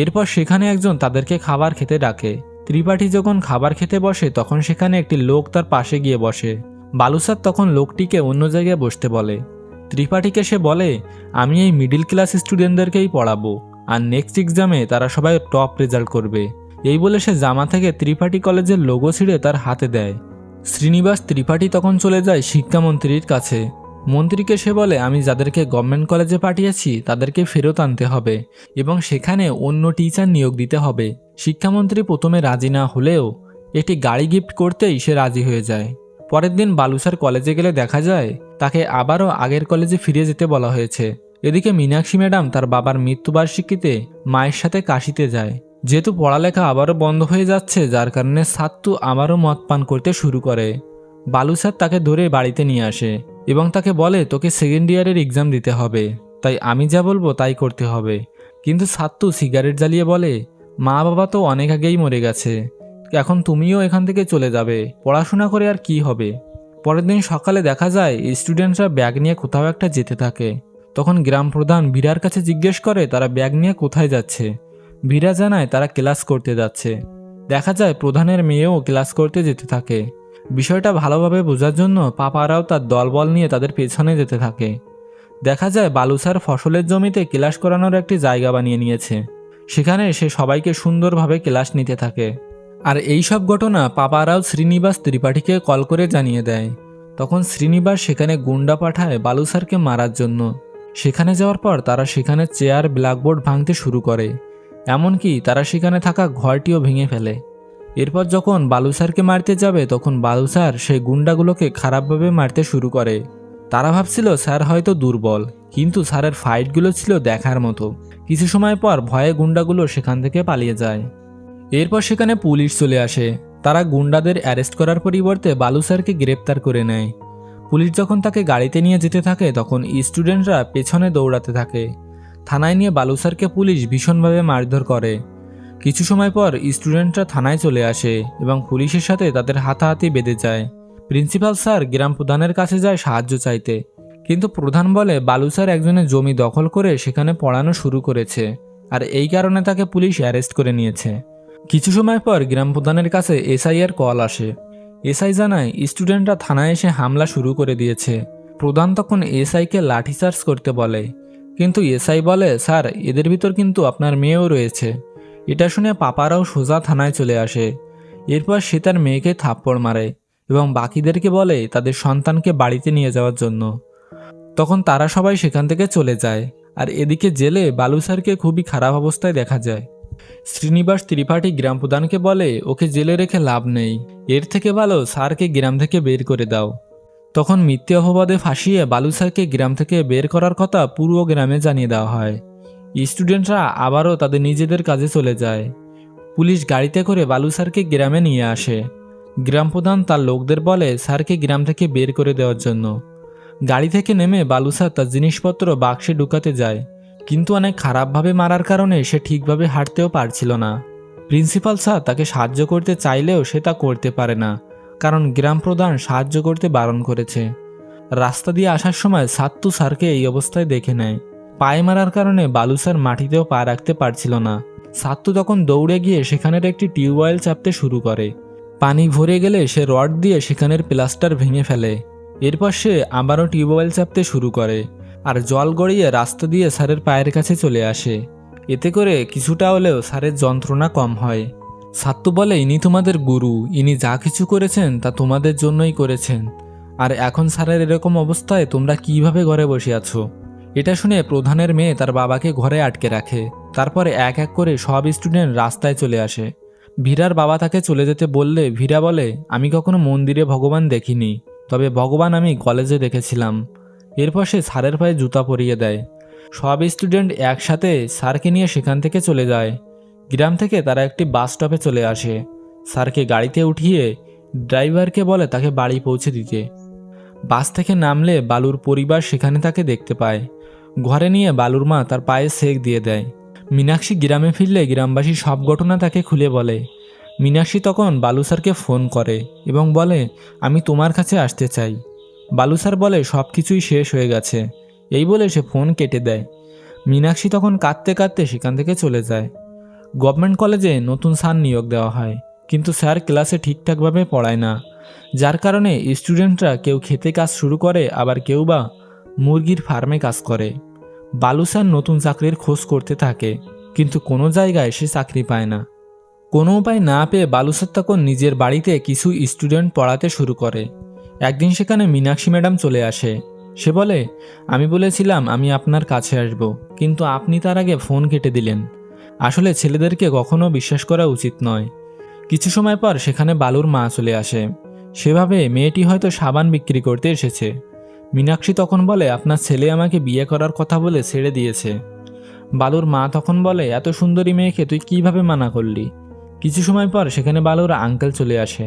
এরপর সেখানে একজন তাদেরকে খাবার খেতে ডাকে। ত্রিপাঠী যখন খাবার খেতে বসে তখন সেখানে একটি লোক তার পাশে গিয়ে বসে। বালু স্যার তখন লোকটিকে অন্য জায়গায় বসতে বলে। ত্রিপাঠীকে সে বলে, আমি এই মিডিল ক্লাস স্টুডেন্টদেরকেই পড়াবো, আর নেক্সট এক্সামে তারা সবাই টপ রেজাল্ট করবে। এই বলে সে জামা থেকে ত্রিপাঠী কলেজের লোগো ছিঁড়ে তার হাতে দেয়। শ্রীনিবাস ত্রিপাঠী তখন চলে যায় শিক্ষামন্ত্রীর কাছে। মন্ত্রীকে সে বলে, আমি যাদেরকে গভর্নমেন্ট কলেজে পাঠিয়েছি তাদেরকে ফেরত আনতে হবে এবং সেখানে অন্য টিচার নিয়োগ দিতে হবে। শিক্ষামন্ত্রী প্রথমে রাজি না হলেও একটি গাড়ি গিফট করতেই সে রাজি হয়ে যায়। পরের দিন বালু স্যার কলেজে গেলে দেখা যায় তাকে আবারও আগের কলেজে ফিরে যেতে বলা হয়েছে। এদিকে মীনাক্ষী ম্যাডাম তার বাবার মৃত্যুবার্ষিকীতে মায়ের সাথে কাশিতে যায়। যেহেতু পড়ালেখা আবারও বন্ধ হয়ে যাচ্ছে, যার কারণে সাত্তু আবারও মদ পান করতে শুরু করে। বালু স্যার তাকে ধরে বাড়িতে নিয়ে আসে এবং তাকে বলে, তোকে সেকেন্ড ইয়ারের এক্সাম দিতে হবে, তাই আমি যা বলবো তাই করতে হবে। কিন্তু সাত্তু সিগারেট জ্বালিয়ে বলে, মা বাবা তো অনেক আগেই মরে গেছে, এখন তুমিও এখান থেকে চলে যাবে, পড়াশোনা করে আর কি হবে। পরের দিন সকালে দেখা যায় স্টুডেন্টরা ব্যাগ নিয়ে কোথাও একটা যেতে থাকে। তখন গ্রাম প্রধান ভীরার কাছে জিজ্ঞেস করে তারা ব্যাগ নিয়ে কোথায় যাচ্ছে। ভীরা জানায় তারা ক্লাস করতে যাচ্ছে। দেখা যায় প্রধানের মেয়েও ক্লাস করতে যেতে থাকে। বিষয়টা ভালোভাবে বোঝার জন্য পাপারাও তার দলবল নিয়ে তাদের পেছনে যেতে থাকে। দেখা যায় বালু স্যার ফসলের জমিতে ক্লাস করানোর একটি জায়গা বানিয়ে নিয়েছে। সেখানে সে সবাইকে সুন্দরভাবে ক্লাস নিতে থাকে। আর এই সব ঘটনা পাপারাও শ্রীনিবাস ত্রিপাঠীকে কল করে জানিয়ে দেয়। তখন শ্রীনিবাস সেখানে গুন্ডা পাঠায় বালু স্যারকে মারার জন্য। সেখানে যাওয়ার পর তারা সেখানে চেয়ার ব্ল্যাকবোর্ড ভাঙতে শুরু করে, এমনকি তারা সেখানে থাকা ঘরটিও ভেঙে ফেলে। এরপর যখন বালু স্যারকে মারতে যাবে তখন বালু স্যার সেই গুন্ডাগুলোকে খারাপভাবে মারতে শুরু করে। তারা ভাবছিল স্যার হয়তো দুর্বল, কিন্তু স্যারের ফাইটগুলো ছিল দেখার মতো। কিছু সময় পর ভয়ে গুন্ডাগুলো সেখান থেকে পালিয়ে যায়। এরপর সেখানে পুলিশ চলে আসে। তারা গুন্ডাদের অ্যারেস্ট করার পরিবর্তে বালু স্যারকে গ্রেপ্তার করে নেয়। পুলিশ যখন তাকে গাড়িতে নিয়ে যেতে থাকে তখন স্টুডেন্টরা পেছনে দৌড়াতে থাকে। থানায় নিয়ে বালু স্যারকে পুলিশ ভীষণভাবে মারধর করে। কিছু সময় পর স্টুডেন্টরা থানায় চলে আসে এবং পুলিশের সাথে তাদের হাতাহাতি বেঁধে যায়। প্রিন্সিপাল স্যার গ্রাম প্রধানের কাছে যায় সাহায্য চাইতে, কিন্তু প্রধান বলে বালু স্যার একজনের জমি দখল করে সেখানে পড়ানো শুরু করেছে, আর এই কারণে তাকে পুলিশ অ্যারেস্ট করে নিয়েছে। কিছু সময় পর গ্রাম প্রধানের কাছে এসআই এর কল আসে। এসআই জানায় স্টুডেন্টরা থানায় এসে হামলা শুরু করে দিয়েছে। প্রধান তখন এসআইকে লাঠিচার্জ করতে বলে, কিন্তু এসআই বলে, স্যার এদের ভিতর কিন্তু আপনার মেয়েও রয়েছে। এটা শুনে পাপারাও সোজা থানায় চলে আসে। এরপর সে তার মেয়েকে থাপ্পড় মারে এবং বাকিদেরকে বলে তাদের সন্তানকে বাড়িতে নিয়ে যাওয়ার জন্য। তখন তারা সবাই সেখান থেকে চলে যায়। আর এদিকে জেলে বালু স্যারকে খুবই খারাপ অবস্থায় দেখা যায়। শ্রীনিবাস ত্রিপাঠী গ্রাম প্রধানকে বলে, ওকে জেলে রেখে লাভ নেই, এর থেকে ভালো স্যারকে গ্রাম থেকে বের করে দাও। তখন মিথ্যে অপবাদে ফাঁসিয়ে বালু স্যারকে গ্রাম থেকে বের করার কথা পুরো গ্রামে জানিয়ে দেওয়া হয়। স্টুডেন্টরা আবারও তাদের নিজেদের কাজে চলে যায়। পুলিশ গাড়িতে করে বালু স্যারকে গ্রামে নিয়ে আসে। গ্রাম প্রধান তার লোকদের বলে স্যারকে গ্রাম থেকে বের করে দেওয়ার জন্য। গাড়ি থেকে নেমে বালু স্যার তার জিনিসপত্র বাক্সে ঢুকাতে যায়, কিন্তু অনেক খারাপভাবে মারার কারণে সে ঠিকভাবে হাঁটতেও পারছিল না। প্রিন্সিপাল স্যার তাকে সাহায্য করতে চাইলেও সে তা করতে পারে না, কারণ গ্রাম প্রধান সাহায্য করতে বারণ করেছে। রাস্তা দিয়ে আসার সময় সাত্তু স্যারকে এই অবস্থায় দেখে নেয়। পায়ে মারার কারণে বালু স্যার মাটিতেও পা রাখতে পারছিল না। সাত্তু তখন দৌড়ে গিয়ে সেখানের একটি টিউবওয়েল চাপতে শুরু করে। পানি ভরে গেলে সে রড দিয়ে সেখানের প্লাস্টার ভেঙে ফেলে। এরপর সে আবারও টিউবওয়েল চাপতে শুরু করে আর জল গড়িয়ে রাস্তা দিয়ে স্যারের পায়ের কাছে চলে আসে। এতে করে কিছুটা হলেও স্যারের যন্ত্রণা কম হয়। সাত্তু বলে, ইনি তোমাদের গুরু, ইনি যা কিছু করেছেন তা তোমাদের জন্যই করেছেন, আর এখন স্যারের এরকম অবস্থায় তোমরা কিভাবে ঘরে বসে আছো। এটা শুনে প্রধানের মেয়ে তার বাবাকে ঘরে আটকে রাখে। তারপরে এক এক করে সব স্টুডেন্ট রাস্তায় চলে আসে। ভীরার বাবা তাকে চলে যেতে বললে ভীরা বলে, আমি কখনো মন্দিরে ভগবান দেখিনি, তবে ভগবান আমি কলেজে দেখেছিলাম। এরপর সে স্যারের পায়ে জুতা পরিয়ে দেয়। সব স্টুডেন্ট একসাথে স্যারকে নিয়ে সেখান থেকে চলে যায়। গ্রাম থেকে তারা একটি বাস স্টপে চলে আসে। স্যারকে গাড়িতে উঠিয়ে ড্রাইভারকে বলে তাকে বাড়ি পৌঁছে দিতে। বাস থেকে নামলে বালুর পরিবার সেখানে তাকে দেখতে পায়। ঘরে নিয়ে বালুর মা তার পায়ে সেক দিয়ে দেয়। মীনাক্ষী গ্রামে ফিরলে গ্রামবাসী সব ঘটনা তাকে খুলে বলে। মীনাক্ষী তখন বালু স্যারকে ফোন করে এবং বলে, আমি তোমার কাছে আসতে চাই। বালু স্যার বলে সব কিছুই শেষ হয়ে গেছে। এই বলে সে ফোন কেটে দেয়। মীনাক্ষী তখন কাঁদতে কাঁদতে সেখান থেকে চলে যায়। গভর্নমেন্ট কলেজে নতুন স্যার নিয়োগ দেওয়া হয়, কিন্তু স্যার ক্লাসে ঠিকঠাকভাবে পড়ায় না, যার কারণে স্টুডেন্টরা কেউ খেতে কাজ শুরু করে, আবার কেউ বা মুরগির ফার্মে কাজ করে। বালু স্যার নতুন চাকরির খোঁজ করতে থাকে, কিন্তু কোনো জায়গায় সে চাকরি পায় না। কোনো উপায় না পেয়ে বালু স্যার তখন নিজের বাড়িতে কিছু স্টুডেন্ট পড়াতে শুরু করে। একদিন সেখানে মীনাক্ষী ম্যাডাম চলে আসে। সে বলে, আমি বলেছিলাম আমি আপনার কাছে আসব, কিন্তু আপনি তার আগে ফোন কেটে দিলেন। আসলে ছেলেদেরকে কখনো বিশ্বাস করা উচিত নয়। কিছু সময় পর সেখানে বালুর মা চলে আসে। সেভাবে মেয়েটি হয়তো সাবান বিক্রি করতে এসেছে। মীনাক্ষী তখন বলে, আপনার ছেলে আমাকে বিয়ে করার কথা বলে ছেড়ে দিয়েছে। বালুর মা তখন বলে, এত সুন্দরী মেয়েকে তুই কিভাবে মানা করলি? কিছু সময় পর সেখানে বালুর আঙ্কেল চলে আসে।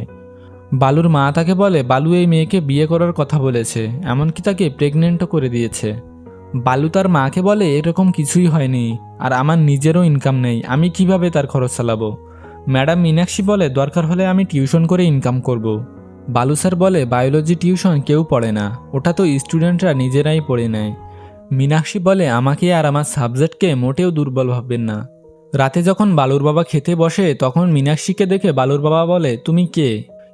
বালুর মা তাকে বলে, বালু এই মেয়েকে বিয়ে করার কথা বলেছে, এমনকি তাকে প্রেগনেন্টও করে দিয়েছে। বালু তার মাকে বলে, এরকম কিছুই হয়নি, আর আমার নিজেরও ইনকাম নেই, আমি কিভাবে তার খরচ চালাবো? ম্যাডাম মীনাক্ষী বলে, দরকার হলে আমি টিউশন করে ইনকাম করব। বালু স্যার বলে, বায়োলজি টিউশন কেউ পড়ে না, ওটা তো স্টুডেন্টরা নিজেরাই পড়ে নেয়। মীনাক্ষী বলে, আমাকে আর আমার সাবজেক্টকে মোটেও দুর্বল ভাববেন না। রাতে যখন বালুর বাবা খেতে বসে, তখন মীনাক্ষীকে দেখে বালুর বাবা বলে, তুমি কে,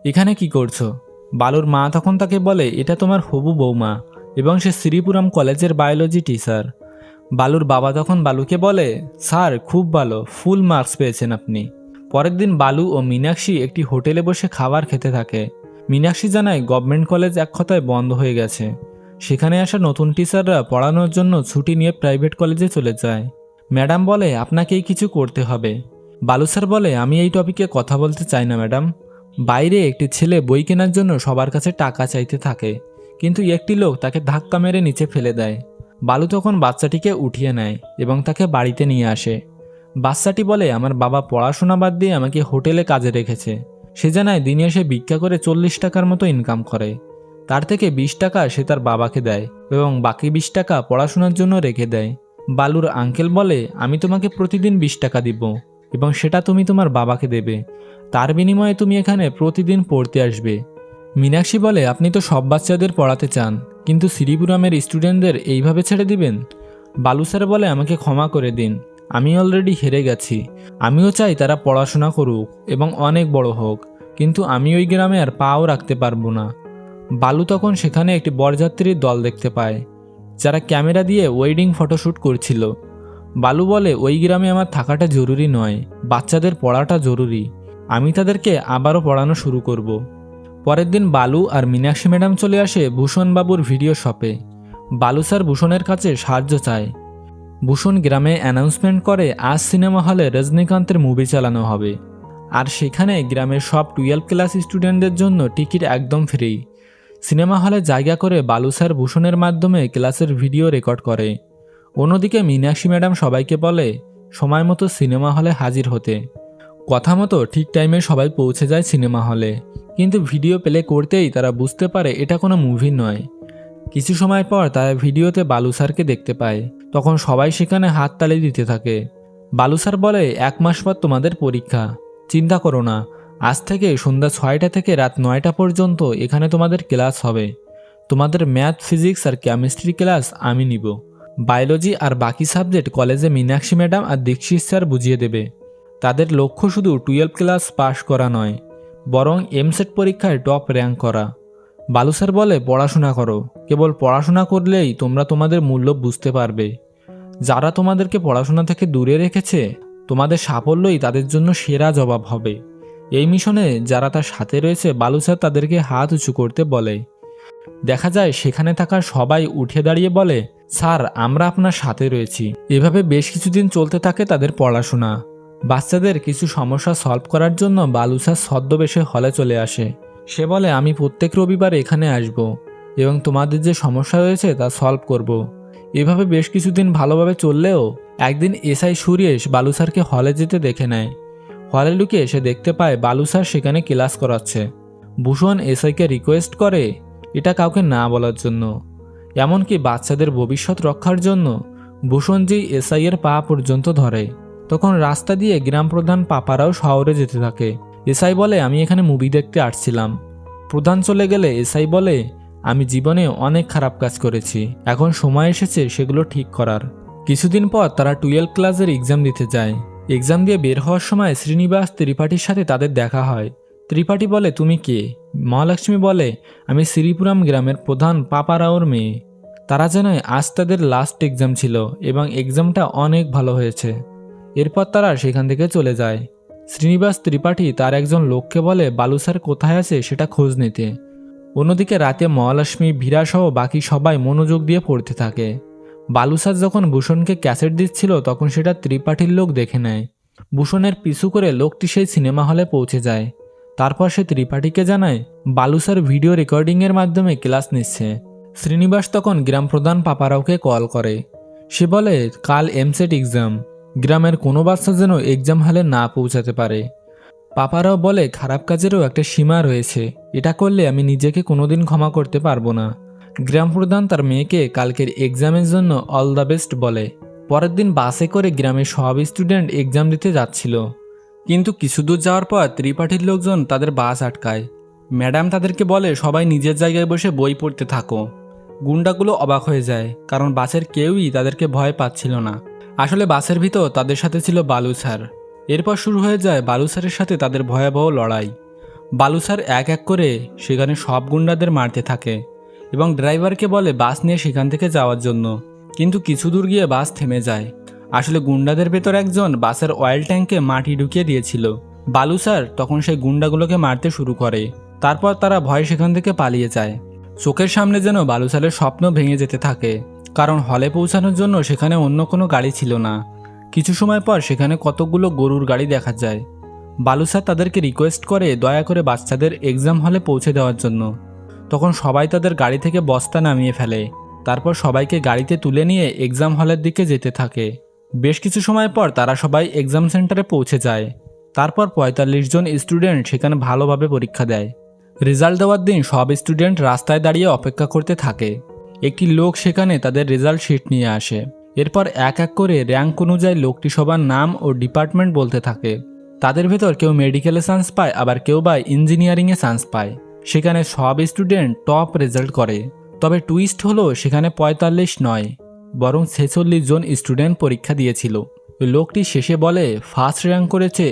এখানে কি করছো? বালুর মা তখন তাকে বলে, এটা তোমার হবু বৌমা, এবং সে শ্রীপুরম কলেজের বায়োলজি টিচার। বালুর বাবা তখন বালুকে বলে, স্যার খুব ভালো, ফুল মার্কস পেয়েছেন আপনি। পরের দিন বালু ও মীনাক্ষী একটি হোটেলে বসে খাবার খেতে থাকে। মীনাক্ষী জানায় গভর্নমেন্ট কলেজ এক কথায় বন্ধ হয়ে গেছে। সেখানে আসা নতুন টিচাররা পড়ানোর জন্য ছুটি নিয়ে প্রাইভেট কলেজে চলে যায়। ম্যাডাম বলে, আপনাকেই কিছু করতে হবে। বালু স্যার বলে, আমি এই টপিকে কথা বলতে চাই না ম্যাডাম। বাইরে একটি ছেলে বই কেনার জন্য সবার কাছে টাকা চাইতে থাকে, কিন্তু একটি লোক তাকে ধাক্কা মেরে নিচে ফেলে দেয়। বালু তখন বাচ্চাটিকে উঠিয়ে নেয় এবং তাকে বাড়িতে নিয়ে আসে। বাচ্চাটি বলে, আমার বাবা পড়াশোনা বাদ দিয়ে আমাকে হোটেলে কাজে রেখেছে। সে জানায় দিনে এসে ভিক্ষা করে 40 টাকার মতো ইনকাম করে। তার থেকে 20 টাকা সে তার বাবাকে দেয় এবং বাকি 20 টাকা পড়াশোনার জন্য রেখে দেয়। বালুর আঙ্কেল বলে, আমি তোমাকে প্রতিদিন 20 টাকা দিব এবং সেটা তুমি তোমার বাবাকে দেবে, তার বিনিময়ে তুমি এখানে প্রতিদিন পড়তে আসবে। মীনাক্ষী বলে, আপনি তো সব বাচ্চাদের পড়াতে চান, কিন্তু শ্রীপুরামের স্টুডেন্টদের এইভাবে ছেড়ে দিবেন? বালু স্যার বলে, আমাকে ক্ষমা করে দিন, আমি অলরেডি হেরে গেছি। আমিও চাই তারা পড়াশোনা করুক এবং অনেক বড় হোক, কিন্তু আমি ওই গ্রামে আর পাও রাখতে পারবো না। বালু তখন সেখানে একটি বরযাত্রীর দল দেখতে পায়, যারা ক্যামেরা দিয়ে ওয়েডিং ফটোশ্যুট করছিল। বালু বলে, ওই গ্রামে আমার থাকাটা জরুরি নয়, বাচ্চাদের পড়াটা জরুরি, আমি তাদেরকে আবারও পড়ানো শুরু করব। পরের দিন বালু আর মীনাক্ষী ম্যাডাম চলে আসে ভূষণবাবুর ভিডিও শপে। বালু স্যার ভূষণের কাছে সাহায্য চায়। ভূষণ গ্রামে অ্যানাউন্সমেন্ট করে আজ সিনেমা হলে রজনীকান্তের মুভি চালানো হবে, আর সেখানে গ্রামের সব 12 ক্লাস স্টুডেন্টদের জন্য টিকিট একদম ফ্রি। সিনেমা হলে জায়গা করে বালু স্যার ভূষণের মাধ্যমে ক্লাসের ভিডিও রেকর্ড করে। অন্যদিকে মীনাক্ষী ম্যাডাম সবাইকে বলে সময় মতো সিনেমা হলে হাজির হতে। কথা মতো ঠিক টাইমে সবাই পৌঁছে যায় সিনেমা হলে, কিন্তু ভিডিও প্লে করতেই তারা বুঝতে পারে এটা কোনো মুভি নয়। কিছু সময় পর তারা ভিডিওতে বালু স্যারকে দেখতে পায়। তখন সবাই সেখানে হাততালি দিতে থাকে। বালু স্যার বলে, 1 মাস পর তোমাদের পরীক্ষা, চিন্তা করো না, আজ থেকে সন্ধ্যা 6টা থেকে রাত 9টা পর্যন্ত এখানে তোমাদের ক্লাস হবে। তোমাদের ম্যাথ, ফিজিক্স আর কেমিস্ট্রি ক্লাস আমি নিব। বায়োলজি আর বাকি সাবজেক্ট কলেজে মীনাক্ষী ম্যাডাম আর দীক্ষিত স্যার বুঝিয়ে দেবে। তাদের লক্ষ্য শুধু 12 ক্লাস পাশ করা নয়, বরং এমসেট পরীক্ষায় টপ র্যাঙ্ক করা। বালু স্যার বলে, পড়াশোনা করো, কেবল পড়াশোনা করলেই তোমরা তোমাদের মূল্য বুঝতে পারবে। যারা তোমাদেরকে পড়াশোনা থেকে দূরে রেখেছে, তোমাদের সাফল্যই তাদের জন্য সেরা জবাব হবে। এই মিশনে যারা তার সাথে রয়েছে, বালু স্যার তাদেরকে হাত উঁচু করতে বলে। দেখা যায় সেখানে থাকা সবাই উঠে দাঁড়িয়ে বলে, স্যার আমরা আপনার সাথে রয়েছি। এভাবে বেশ কিছুদিন চলতে থাকে তাদের পড়াশোনা। বাচ্চাদের কিছু সমস্যা সলভ করার জন্য বালু স্যার ছদ্মবেশে হলে চলে আসে। সে বলে, আমি প্রত্যেক রবিবার এখানে আসব এবং তোমাদের যে সমস্যা রয়েছে তা সলভ করব। এভাবে বেশ কিছুদিন ভালোভাবে চললেও একদিন এসআই সুরেশ বালু স্যারকে হলে যেতে দেখে নেয়। হলে ঢুকে সে দেখতে পায় বালু স্যার সেখানে ক্লাস করাচ্ছে। ভূষণ এসআইকে রিকোয়েস্ট করে এটা কাউকে না বলার জন্য, এমনকি বাচ্চাদের ভবিষ্যৎ রক্ষার জন্য ভূষণজি এসআই এর পা পর্যন্ত ধরে। তখন রাস্তা দিয়ে গ্রাম প্রধান পাপারাও শহরে যেতে থাকে। এসআই বলে, আমি এখানে মুভি দেখতে আসছিলাম। প্রধান চলে গেলে এসআই বলে, আমি জীবনে অনেক খারাপ কাজ করেছি, এখন সময় এসেছে সেগুলো ঠিক করার। কিছুদিন পর তারা 12 ক্লাসের এক্সাম দিতে যায়। এক্সাম দিয়ে বের হওয়ার সময় শ্রীনিবাস ত্রিপাঠীর সাথে তাদের দেখা হয়। ত্রিপাঠী বলে, তুমি কে? মহালক্ষ্মী বলে, আমি শ্রীপুরাম গ্রামের প্রধান পাপারাওর মেয়ে। তারা জানায় আজ তাদের লাস্ট এক্সাম ছিল এবং এক্সামটা অনেক ভালো হয়েছে। এরপর তারা সেখান থেকে চলে যায়। শ্রীনিবাস ত্রিপাঠী তার একজন লোককে বলে বালুসার কোথায় আছে সেটা খোঁজ নিতে। অন্যদিকে রাতে মহালক্ষ্মী, ভীরাসহ বাকি সবাই মনোযোগ দিয়ে পড়তে থাকে। বালুসার যখন ভূষণকে ক্যাসেট দিচ্ছিল তখন সেটা ত্রিপাঠীর লোক দেখে নেয়। ভূষণের পিছু করে লোকটি সেই সিনেমা হলে পৌঁছে যায়। তারপর সে ত্রিপাঠীকে জানায় বালুসার ভিডিও রেকর্ডিংয়ের মাধ্যমে ক্লাস নিচ্ছে। শ্রীনিবাস তখন গ্রাম প্রধান পাপারাওকে কল করে। সে বলে, কাল এমসেট এক্সাম, গ্রামের কোনো বাচ্চা যেন এক্সাম হলে না পৌঁছাতে পারে। পাপারাও বলে, খারাপ কাজেরও একটা সীমা রয়েছে, এটা করলে আমি নিজেকে কোনোদিন ক্ষমা করতে পারবো না। গ্রাম প্রধান তার মেয়েকে কালকের এক্সামের জন্য অল দ্য বেস্ট বলে। পরের দিন বাসে করে গ্রামের সব স্টুডেন্ট এক্সাম দিতে যাচ্ছিল, কিন্তু কিছু দূর যাওয়ার পর ত্রিপাঠীর লোকজন তাদের বাস আটকায়। ম্যাডাম তাদেরকে বলে, সবাই নিজের জায়গায় বসে বই পড়তে থাকো। গুন্ডাগুলো অবাক হয়ে যায়, কারণ বাসের কেউই তাদেরকে ভয় পাচ্ছিল না। আসলে বাসের ভিতর তাদের সাথে ছিল বালুসার। এরপর শুরু হয়ে যায় বালুসারের সাথে তাদের ভয়াবহ লড়াই। বালুসার এক এক করে সেখানে সব গুন্ডাদের মারতে থাকে এবং ড্রাইভারকে বলে বাস নিয়ে সেখান থেকে যাওয়ার জন্য, কিন্তু কিছু দূর গিয়ে বাস থেমে যায়। আসলে গুন্ডাদের ভেতর একজন বাসের অয়েল ট্যাঙ্কে মাটি ঢুকিয়ে দিয়েছিল। বালুসার তখন সেই গুন্ডাগুলোকে মারতে শুরু করে। তারপর তারা ভয়ে সেখান থেকে পালিয়ে যায়। চোখের সামনে যেন বালুসারের স্বপ্ন ভেঙে যেতে থাকে, কারণ হলে পৌঁছানোর জন্য সেখানে অন্য কোনো গাড়ি ছিল না। কিছু সময় পর সেখানে কতগুলো গরুর গাড়ি দেখা যায়। বালুসার তাদেরকে রিকোয়েস্ট করে দয়া করে বাচ্চাদের এক্সাম হলে পৌঁছে দেওয়ার জন্য। তখন সবাই তাদের গাড়ি থেকে বস্তা নামিয়ে ফেলে। তারপর সবাইকে গাড়িতে তুলে নিয়ে এক্সাম হলের দিকে যেতে থাকে। বেশ কিছু সময় পর তারা সবাই এক্সাম সেন্টারে পৌঁছে যায়। তারপর ৪৫ জন স্টুডেন্ট সেখানে ভালোভাবে পরীক্ষা দেয়। রেজাল্ট দেওয়ার দিন সব স্টুডেন্ট রাস্তায় দাঁড়িয়ে অপেক্ষা করতে থাকে। একটি লোক সেখানে তাদের রেজাল্ট শিট নিয়ে আসে। এরপর এক এক করে র্যাঙ্ক অনুযায়ী লোকটি সবার নাম ও ডিপার্টমেন্ট বলতে থাকে। তাদের ভেতর কেউ মেডিকেলে চান্স পায়, আবার কেউ বা ইঞ্জিনিয়ারিংয়ে চান্স পায়। সেখানে সব স্টুডেন্ট টপ রেজাল্ট করে। তবে টুইস্ট হলো সেখানে ৪৫ নয়, বরং ৪৬ জন স্টুডেন্ট পরীক্ষা দিয়েছিল। লোকটি শেষে বলে ফার্স্ট র্যাঙ্ক করেছে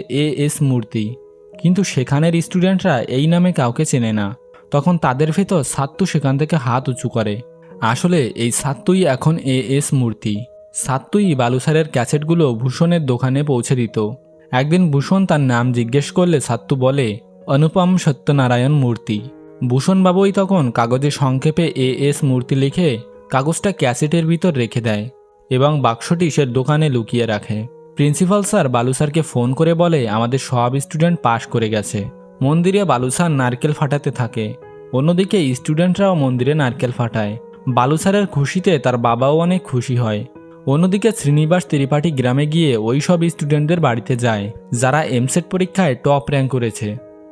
এস মূর্তি, কিন্তু সেখানের স্টুডেন্টরা এই নামে কাউকে চেনে না। তখন তাদের ভেতর সাত্তু সেখান থেকে হাত উঁচু করে। আসলে এই সাত্তুই এখন এস মূর্তি। সাত্তুই বালুসারের ক্যাসেটগুলো ভূষণের দোকানে পৌঁছে দিত। একদিন ভূষণ তার নাম জিজ্ঞেস করলে সাত্তু বলে অনুপম সত্যনারায়ণ মূর্তি। ভূষণবাবুই তখন কাগজে সংক্ষেপে এস মূর্তি লিখে কাগজটা ক্যাসেটের ভিতর রেখে দেয় এবং বাক্সটি সে দোকানে লুকিয়ে রাখে। প্রিন্সিপাল স্যার বালুসারকে ফোন করে বলে আমাদের সব স্টুডেন্ট পাশ করে গেছে। মন্দিরে বালুসার নারকেল ফাটাতে থাকে। অন্যদিকে স্টুডেন্টরাও মন্দিরে নারকেল ফাটায়। বালুসারের খুশিতে তার বাবাও অনেক খুশি হয়। অন্যদিকে শ্রীনিবাস ত্রিপাঠী গ্রামে গিয়ে ওই সব স্টুডেন্টদের বাড়িতে যায় যারা এমসেট পরীক্ষায় টপ র্যাঙ্ক করেছে।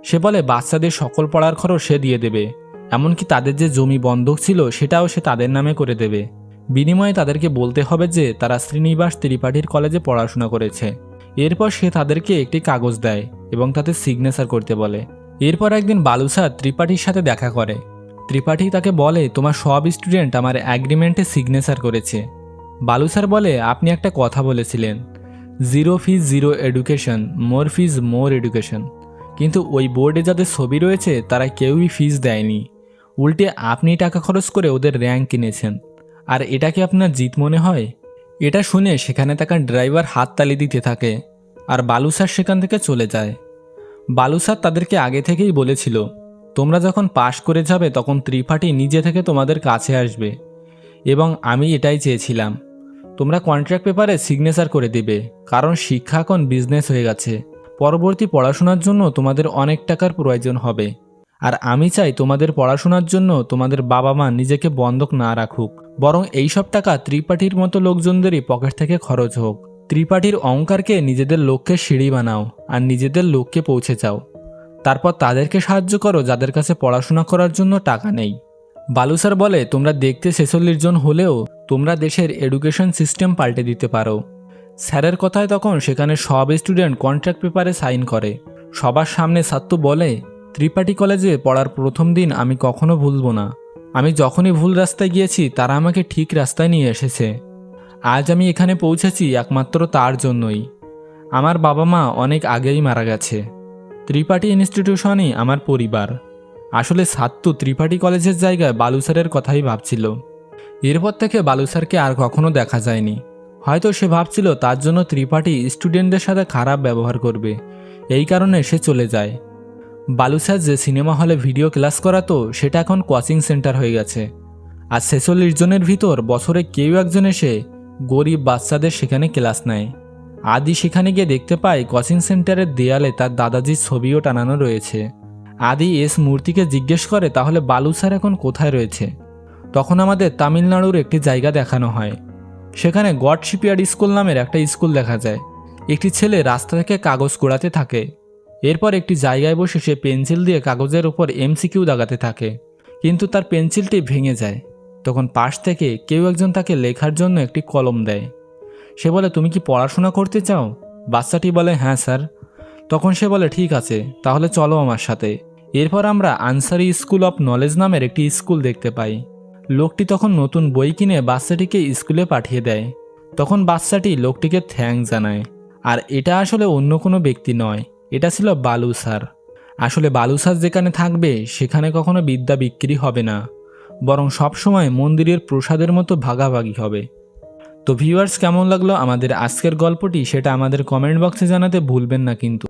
সে বলে বাচ্চাদের সকল পড়ার খরচ সে দিয়ে দেবে, এমনকি তাদের যে জমি বন্ধক ছিল সেটাও সে তাদের নামে করে দেবে। বিনিময়ে তাদেরকে বলতে হবে যে তারা শ্রীনিবাস ত্রিপাঠীর কলেজে পড়াশোনা করেছে। এরপর সে তাদেরকে একটি কাগজ দেয় এবং তাতে সিগনেচার করতে বলে। এরপর একদিন বালুসার ত্রিপাঠীর সাথে দেখা করে। ত্রিপাঠী তাকে বলে তোমার সব স্টুডেন্ট আমার অ্যাগ্রিমেন্টে সিগনেচার করেছে। বালুসার বলে আপনি একটা কথা বলেছিলেন, 0 ফিজ 0 এডুকেশন, মোর ফিজ মোর এডুকেশন, কিন্তু ওই বোর্ডে যাদের ছবি রয়েছে তারা কেউই ফিজ দেয়নি। উল্টে আপনি টাকা খরচ করে ওদের র্যাঙ্ক কিনেছেন, আর এটাকে আপনার জিত মনে হয়? এটা শুনে সেখানে থাকা ড্রাইভার হাততালি দিতে থাকে আর বালুসার সেখান থেকে চলে যায়। বালুসার তাদেরকে আগে থেকেই বলেছিল তোমরা যখন পাশ করে যাবে তখন ত্রিপাঠী নিজে থেকে তোমাদের কাছে আসবে, এবং আমি এটাই চেয়েছিলাম। তোমরা কন্ট্রাক্ট পেপারে সিগনেচার করে দিবে, কারণ শিক্ষা এখন বিজনেস হয়ে গেছে। পরবর্তী পড়াশোনার জন্য তোমাদের অনেক টাকার প্রয়োজন হবে, আর আমি চাই তোমাদের পড়াশোনার জন্য তোমাদের বাবা মা নিজেকে বন্ধক না রাখুক, বরং এইসব টাকা ত্রিপাঠীর মতো লোকজনদেরই পকেট থেকে খরচ হোক। ত্রিপাঠীর অহংকারকে নিজেদের লক্ষ্যে সিঁড়ি বানাও আর নিজেদের লক্ষ্যে পৌঁছে যাও। তারপর তাদেরকে সাহায্য করো যাদের কাছে পড়াশোনা করার জন্য টাকা নেই। বালুসার বলে তোমরা দেখতে 46 জন হলেও তোমরা দেশের এডুকেশন সিস্টেম পাল্টে দিতে পারো। স্যারের কথায় তখন সেখানে সব স্টুডেন্ট কন্ট্রাক্ট পেপারে সাইন করে। সবার সামনে সাত্তু বলে, ত্রিপাঠী কলেজে পড়ার প্রথম দিন আমি কখনো ভুলবো না। আমি যখনই ভুল রাস্তায় গিয়েছি তারা আমাকে ঠিক রাস্তায় নিয়ে এসেছে। আজ আমি এখানে পৌঁছেছি একমাত্র তার জন্যই। আমার বাবা মা অনেক আগেই মারা গেছে। ত্রিপাঠী ইনস্টিটিউশনই আমার পরিবার। আসলে সাত্তু ত্রিপাঠী কলেজের জায়গায় বালু স্যারের কথাই ভাবছিল। এরপর থেকে বালু স্যারকে আর কখনো দেখা যায়নি। হয়তো সে ভাবছিল তার জন্য ত্রিপাঠী স্টুডেন্টদের সাথে খারাপ ব্যবহার করবে, এই কারণে সে চলে যায়। বালু স্যার যে সিনেমা হলে ভিডিও ক্লাস করাতো সেটা এখন কোচিং সেন্টার হয়ে গেছে। আর 46 জনের ভিতর বছরে কেউ একজন এসে গরিব বাচ্চাদের সেখানে ক্লাস নেয়। আদি সেখানে গিয়ে দেখতে পায় কোচিং সেন্টারের দেয়ালে তার দাদাজির ছবিও টানানো রয়েছে। আদি এস মূর্তিকে জিজ্ঞেস করে তাহলে বালু স্যার এখন কোথায় রয়েছে। তখন আমাদের তামিলনাড়ুর একটি জায়গা দেখানো হয়। সেখানে গড শিপইয়ার্ড স্কুল নামের একটা স্কুল দেখা যায়। একটি ছেলে রাস্তা থেকে কাগজ কুড়াতে থাকে। এরপর একটি জায়গায় বসে সে পেন্সিল দিয়ে কাগজের উপর এমসিকিউ দাগাতে থাকে, কিন্তু তার পেন্সিলটি ভেঙে যায়। তখন পাশ থেকে কেউ একজন তাকে লেখার জন্য একটি কলম দেয়। সে বলে, তুমি কি পড়াশোনা করতে চাও? বাচ্চাটি বলে, হ্যাঁ স্যার। তখন সে বলে, ঠিক আছে, তাহলে চলো আমার সাথে। এরপর আমরা আনসারি স্কুল অফ নলেজ নামের একটি স্কুল দেখতে পাই। লোকটি তখন নতুন বই কিনে বাচ্চাটিকে স্কুলে পাঠিয়ে দেয়। তখন বাচ্চাটি লোকটিকে থ্যাঙ্কস জানায়। আর এটা আসলে অন্য কোনো ব্যক্তি নয়, এটা ছিল বালু স্যার। আসলে বালু স্যার যেখানে থাকবে সেখানে কখনো বিদ্যা বিক্রি হবে না, বরং সবসময় মন্দিরের প্রসাদের মতো ভাগাভাগি হবে। তো ভিউয়ার্স, কেমন লাগলো আমাদের আজকের গল্পটি সেটা আমাদের কমেন্ট বক্সে জানাতে ভুলবেন না কিন্তু।